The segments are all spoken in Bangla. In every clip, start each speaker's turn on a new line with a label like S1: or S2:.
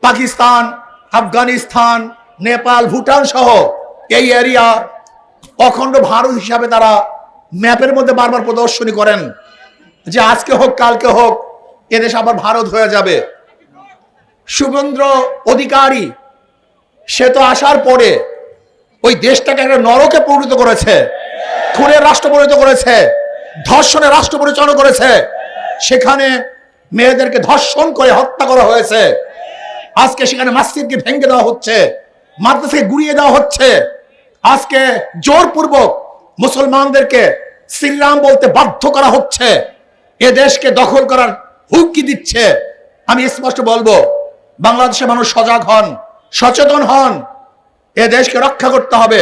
S1: পাকিস্তান, আফগানিস্তান, নেপাল, ভুটান সহ এই এরিয়া অখণ্ড ভারত হিসাবে তারা ম্যাপের মধ্যে বারবার প্রদর্শনী করেন যে আজকে হোক কালকে হোক এদেশ আবার ভারত হয়ে যাবে। শুভেন্দু অধিকারী সে তো আসার পরে ওই দেশটাকে একটা নরকে পরিণত করেছে, খুনের রাষ্ট্র পরিণত করেছে, ধর্ষণের রাষ্ট্র পরিচালনা করেছে। সেখানে মেয়েদেরকে ধর্ষণ করে হত্যা করা হয়েছে। আজকে সেখানে মসজিদকে ভেঙে দেওয়া হচ্ছে, মাদ্রাসাকে গুড়িয়ে দেওয়া হচ্ছে। আজকে জোরপূর্বক মুসলমানদেরকে শ্রীরাম বলতে বাধ্য করা হচ্ছে। এ দেশকে দখল করার হুমকি দিচ্ছে। আমি স্পষ্ট বলবো, বাংলাদেশের মানুষ সজাগ হন, সচেতন হন। এ দেশকে রক্ষা করতে হবে।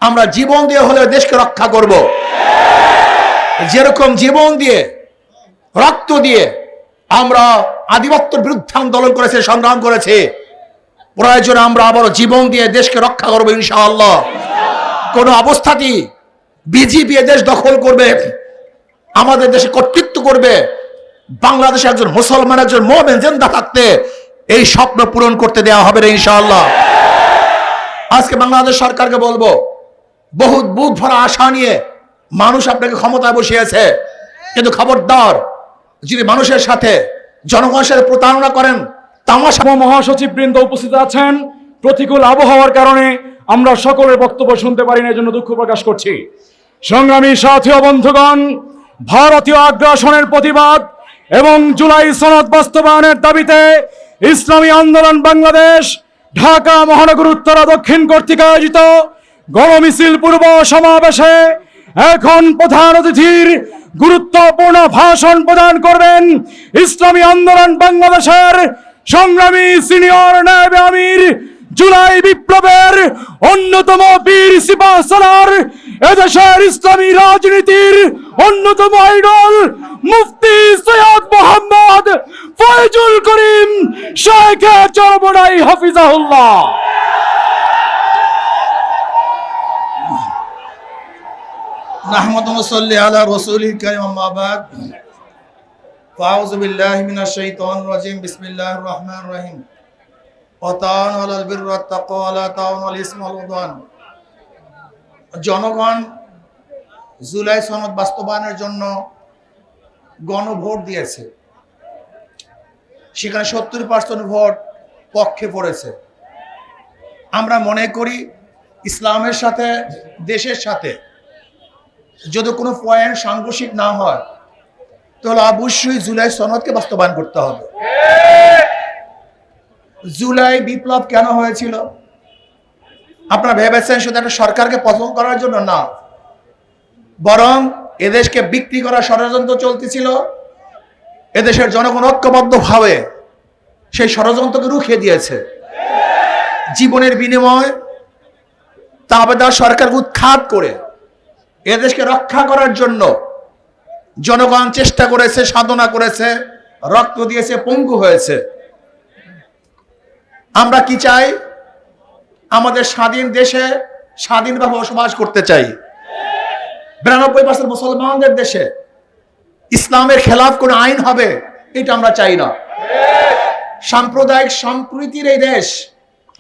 S1: আমরা জীবন দিয়ে হলে দেশকে রক্ষা করব। যেরকম জীবন দিয়ে, রক্ত দিয়ে আমরা আধিপত্যের বিরুদ্ধে আন্দোলন করেছি, সংগ্রাম করেছি, প্রয়োজনে আমরা আবারও জীবন দিয়ে দেশকে রক্ষা করবো ইনশাআল্লাহ। কোন অবস্থাতেই বিজেপি দেশ দখল করবে, আমাদের দেশে কর্তৃত্ব করবে, বাংলাদেশে একজন মুসলমান, একজন মুমিন জিন্দা থাকতে এই স্বপ্ন পূরণ করতে দেওয়া হবে না ইনশাআল্লাহ। আজকে বাংলাদেশ সরকারকে বলবো, বহুত বুক ভরা আশা নিয়ে মানুষ আপনাকে ক্ষমতায় বসিয়েছে, কিন্তু খবরদার যদি মানুষের সাথে জনগণের সাথে প্রতারণা করেন, তামাশা।
S2: মহাসচিব বৃন্দ উপস্থিত আছেন। প্রতিকূল আবহাওয়ার কারণে আমরা সকলের বক্তব্য শুনতে পারি না, এজন্য দুঃখ প্রকাশ করছি। সংগ্রামী সাথী ও বন্ধুগণ, ভারতীয় আগ্রাসনের প্রতিবাদ এবং জুলাই সনদ বাস্তবায়নের দাবিতে ইসলামী আন্দোলন বাংলাদেশ ঢাকা মহানগর উত্তর দক্ষিণ কর্তৃক আয়োজিত গণমিছিল পূর্ব সমাবেশে এখন প্রধান অতিথির গুরুত্বপূর্ণ ভাষণ প্রদান করবেন ইসলামী আন্দোলন বাংলাদেশের সংগ্রামী সিনিয়র নায়েব আমির, জুলাই বিপ্লবের অন্যতম বীর সিপাহসালার, এদেশের ইসলামী রাজনীতির অন্যতম আইডল মুফতি সৈয়দ মোহাম্মদ ফয়জুল করিম শাইখে চরমনাই হাফিজাহুল্লাহ।
S1: নাহমাদু ওয়া সাল্লি আলা রাসূলিল কারীম, আম্মা বাদ। ফাউযু বিল্লাহি মিনাশ শাইতানির রাজীম। বিসমিল্লাহির রহমানির রহিম। ওয়া তাআওয়ানু আলাল বিররি ওয়াত তাকওয়া ওয়া লা তাআওয়ানু আলাল ইসমি ওয়াল উদওয়ান। জনগণ জুলাই সনদ বাস্তবায়নের জন্য গণভোট দিয়েছে। সেখানে 70% ভোট পক্ষে পড়েছে। আমরা মনে করি ইসলামের সাথে, দেশের সাথে যদি কোনো পয়েন্ট সাংঘর্ষিক না হয় তাহলে অবশ্যই জুলাই সনদকে বাস্তবায়ন করতে হবে। জুলাই বিপ্লব কেন হয়েছিল? আপনারা ভেবেছেন শুধু একটা সরকারকে পতন করার জন্য? না, বরং এদেশকে বিক্রি করার ষড়যন্ত্র চলতেছিল। এদেশের জনগণ ঐক্যবদ্ধভাবে সেই ষড়যন্ত্রকে রুখে দিয়েছে। জীবনের বিনিময় তাবেদার সরকারকে উৎখাত করে এদেশকে রক্ষা করার জন্য জনগণ চেষ্টা করেছে, সাধনা করেছে, রক্ত দিয়েছে, পঙ্গু হয়েছে। আমরা কি চাই? আমাদের স্বাধীন দেশে স্বাধীনভাবে বসবাস করতে চাই। 92% মুসলমানদের দেশে ইসলামের খেলাফ কোন আইন হবে এটা আমরা চাই না। সাম্প্রদায়িক সম্প্রীতির এই দেশ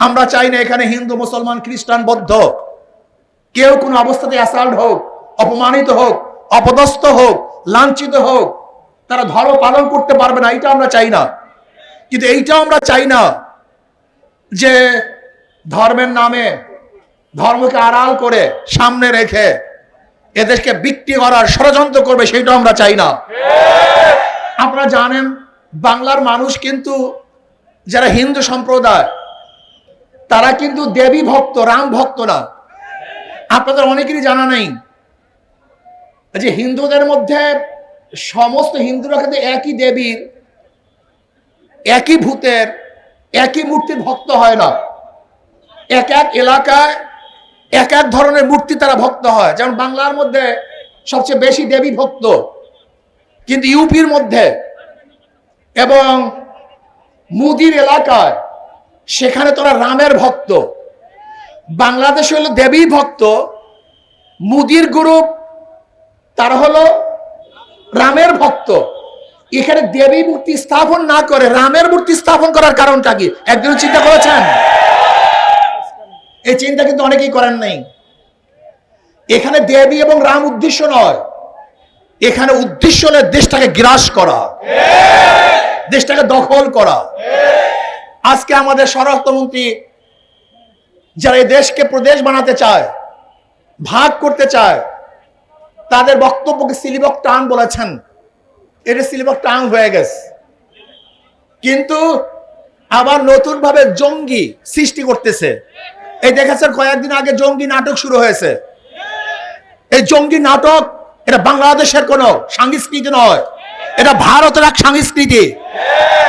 S1: আমরা চাই না। এখানে হিন্দু, মুসলমান, খ্রিস্টান, বৌদ্ধ কেউ কোন অবস্থাতে অ্যাসাল্ট হোক, অপমানিত হোক, অপদস্থ হোক, লাঞ্ছিত হোক, তারা ধর্ম পালন করতে পারবে না, এটা আমরা চাই না। কিন্তু এইটাও আমরা চাই না যে ধর্মের নামে, ধর্মকে আড়াল করে সামনে রেখে এদেশকে বিক্রি করার ষড়যন্ত্র করবে, সেটাও আমরা চাই না। আপনারা জানেন বাংলার মানুষ কিন্তু, যারা হিন্দু সম্প্রদায়, তারা কিন্তু দেবী ভক্ত, রাম ভক্ত না। আপনাদের অনেকেরই জানা নেই যে হিন্দুদের মধ্যে সমস্ত হিন্দুরা কিন্তু একই দেবীর, একই ভূতের, একই মূর্তির ভক্ত হয় না। এক এক এলাকায় এক এক ধরনের মূর্তি তারা ভক্ত হয়। যেমন বাংলার মধ্যে সবচেয়ে বেশি দেবী ভক্ত, কিন্তু ইউপির মধ্যে এবং মুদির এলাকায় সেখানে তোরা রামের ভক্ত। বাংলাদেশ হলো দেবী ভক্ত, মুদির গ্রুপ তারা হলো রামের ভক্ত। এখানে দেবী মূর্তি স্থাপন না করে রামের মূর্তি স্থাপন করার কারণটা কি একজন চিন্তা করেছেন? এই চিন্তা কিন্তু অনেকেই করেন নাই। এখানে দেবী এবং রাম উদ্দেশ্য নয়, এখানে উদ্দেশ্য হলো দেশটাকে গ্রাস করা, দেশটাকে দখল করা। আজকে আমাদের স্বরাষ্ট্রমন্ত্রী যারা এই দেশকে প্রদেশ বানাতে চায়, ভাগ করতে চায়, তাদের বক্তব্যকে সিলিবক টান বলেছেন। এটা সিলিবক টান হয়ে গেছে, কিন্তু আবার নতুন ভাবে জঙ্গি সৃষ্টি করতেছে। এই দেখেছেন কয়েকদিন আগে জঙ্গি নাটক শুরু হয়েছে। এই জঙ্গি নাটক এটা বাংলাদেশের কোন সংস্কৃতি নয়, এটা ভারতের এক সংস্কৃতি।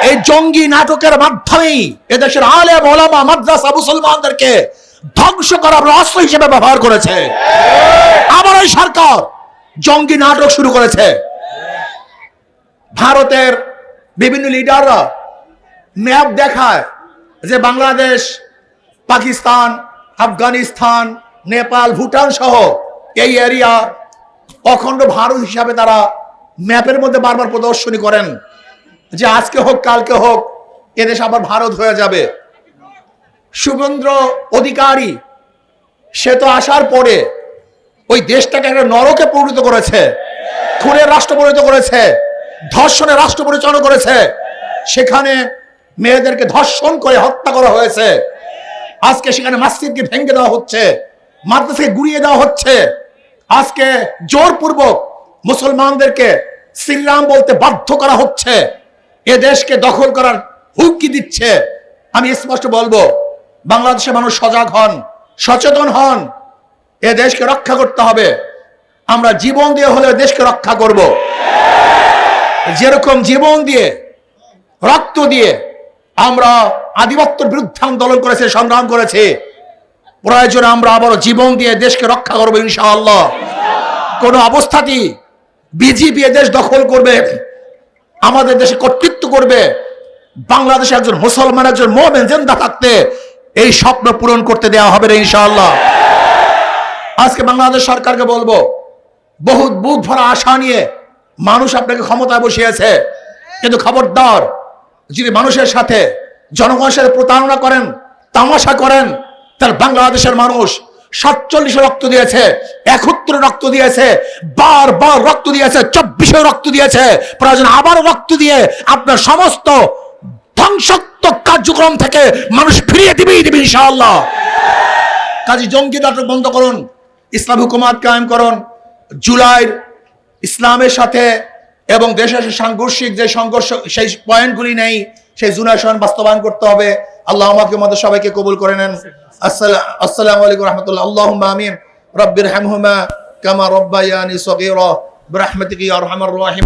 S1: এই জঙ্গি নাটকের মাধ্যমেই এদেশের আলেম ওলামা মাদ্রাসা মুসলমানদেরকে ধ্বংস করার অস্ত্র হিসেবে ব্যবহার করেছে। আবার ওই সরকার জঙ্গি নাটক শুরু করেছে। ভারতের বিভিন্ন লিডাররা ম্যাপ দেখায় যে বাংলাদেশ, পাকিস্তান, আফগানিস্তান, নেপাল, ভুটান সহ এই এরিয়া অখণ্ড ভারত হিসাবে তারা ম্যাপের মধ্যে বারবার প্রদর্শনী করেন যে আজকে হোক কালকে হোক এদেশ আবার ভারত হয়ে যাবে। শুভেন্দু অধিকারী সে তো আসার পরে ওই দেশটাকে একটা নরকে পরিণত করেছে, খুনের রাষ্ট্র পরিণত করেছে, ধর্ষণের রাষ্ট্র পরিচালনা করেছে। সেখানে মেয়েদেরকে ধর্ষণ করে হত্যা করা হয়েছে। আজকে সেখানে মসজিদকে ভেঙে দেওয়া হচ্ছে, মাদ্রাসাকে গুড়িয়ে দেওয়া হচ্ছে। আজকে জোরপূর্বক মুসলমানদেরকে শ্রীরাম বলতে বাধ্য করা হচ্ছে। এ দেশকে দখল করার হুমকি দিচ্ছে। আমি স্পষ্ট বলবো, বাংলাদেশের মানুষ সজাগ হন, সচেতন হন। এ দেশকে রক্ষা করতে হবে। আমরা জীবন দিয়ে হলে দেশকে রক্ষা করব। যেরকম জীবন দিয়ে, রক্ত দিয়ে আমরা আধিপত্যের বিরুদ্ধে আন্দোলন করেছি, সংগ্রাম করেছি, প্রয়োজনে আমরা আবারও জীবন দিয়ে দেশকে রক্ষা করবো ইনশাআল্লাহ। কোন অবস্থাতেই বিজেপি দেশ দখল করবে, আমাদের দেশে কর্তৃত্ব করবে, বাংলাদেশে একজন মুসলমান, একজন মুমিন জিন্দা থাকতে এই স্বপ্ন পূরণ করতে দেওয়া হবে না ইনশাআল্লাহ। আজকে বাংলাদেশ সরকারকে বলবো, বহুত বুক ভরা আশা নিয়ে মানুষ আপনাকে ক্ষমতায় বসিয়েছে, কিন্তু খবরদার, যদি মানুষের সাথে, জনগণের সাথে প্রতারণা করেন, তামাশা করেন, তাহলে বাংলাদেশের মানুষ 47 রক্ত দিয়েছে, 71 রক্ত দিয়েছে, বারবার রক্ত দিয়েছে, 24 রক্ত দিয়েছে, প্রয়োজন আবারও রক্ত দিয়ে আপনার সমস্ত ধ্বংসাত্মক কার্যক্রম থেকে মানুষ ফিরিয়ে দিবেই দিবে ইনশাআল্লাহ। কাজী জঙ্গি নাটক বন্ধ করুন, ইসলাম হুকুমত কায়েম করুন। জুলাইয়ের ইসলামের সাথে এবং দেশের সাংঘর্ষিক যে সংঘর্ষ, সেই পয়েন্টগুলি নেই, সেই জুনায়শন বাস্তবায়ন করতে হবে। আল্লাহ আমাকে আমাদের সবাইকে কবুল করে নেন। আসসালামু আলাইকুম রহমতুল্লাহ। আল্লাহুম্মা আমিন। রব্বিরহামহুমা কামা রব্বায়ানি সগীরা বিরহমাতিকা ইয়া আরহামার রাহিম।